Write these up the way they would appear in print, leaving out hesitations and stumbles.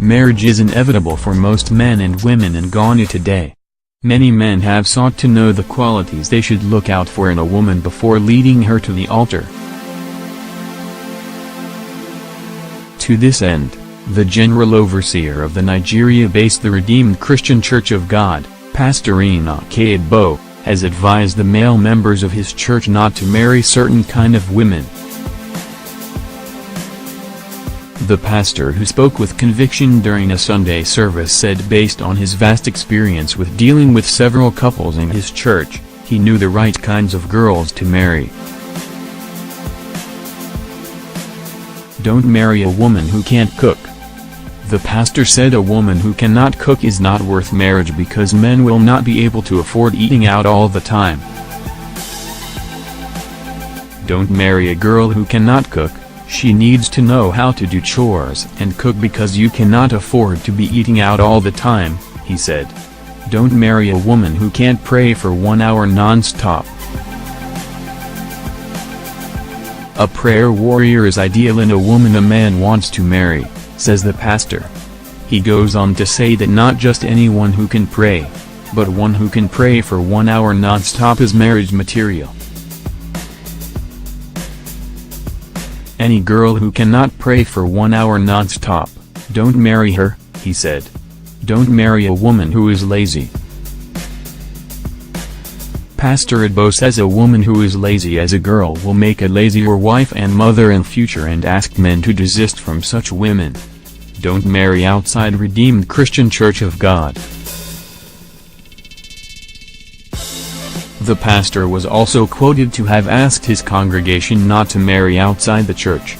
Marriage is inevitable for most men and women in Ghana today. Many men have sought to know the qualities they should look out for in a woman before leading her to the altar. To this end, the General Overseer of the Nigeria-based The Redeemed Christian Church of God, Pastor Enoch Adeboye, has advised the male members of his church not to marry certain kind of women. The pastor, who spoke with conviction during a Sunday service, said based on his vast experience with dealing with several couples in his church, he knew the right kinds of girls to marry. Don't marry a woman who can't cook. The pastor said a woman who cannot cook is not worth marriage because men will not be able to afford eating out all the time. Don't marry a girl who cannot cook. She needs to know how to do chores and cook because you cannot afford to be eating out all the time, he said. Don't marry a woman who can't pray for 1 hour non-stop. A prayer warrior is ideal in a woman a man wants to marry, says the pastor. He goes on to say that not just anyone who can pray, but one who can pray for 1 hour non-stop is marriage material. Any girl who cannot pray for 1 hour non-stop, don't marry her, he said. Don't marry a woman who is lazy. Pastor Adeboye says a woman who is lazy as a girl will make a lazier wife and mother in future and asked men to desist from such women. Don't marry outside Redeemed Christian Church of God. The pastor was also quoted to have asked his congregation not to marry outside the church.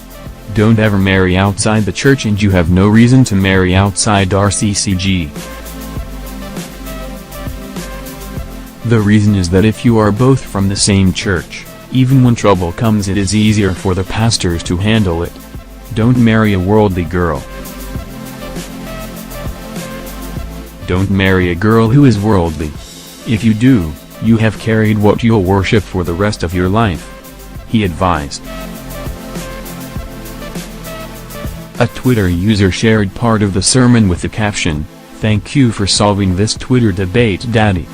Don't ever marry outside the church, and you have no reason to marry outside RCCG. The reason is that if you are both from the same church, even when trouble comes it is easier for the pastors to handle it. Don't marry a worldly girl. Don't marry a girl who is worldly. If you do, you have carried what you'll worship for the rest of your life, he advised. A Twitter user shared part of the sermon with the caption, "Thank you for solving this Twitter debate, Daddy."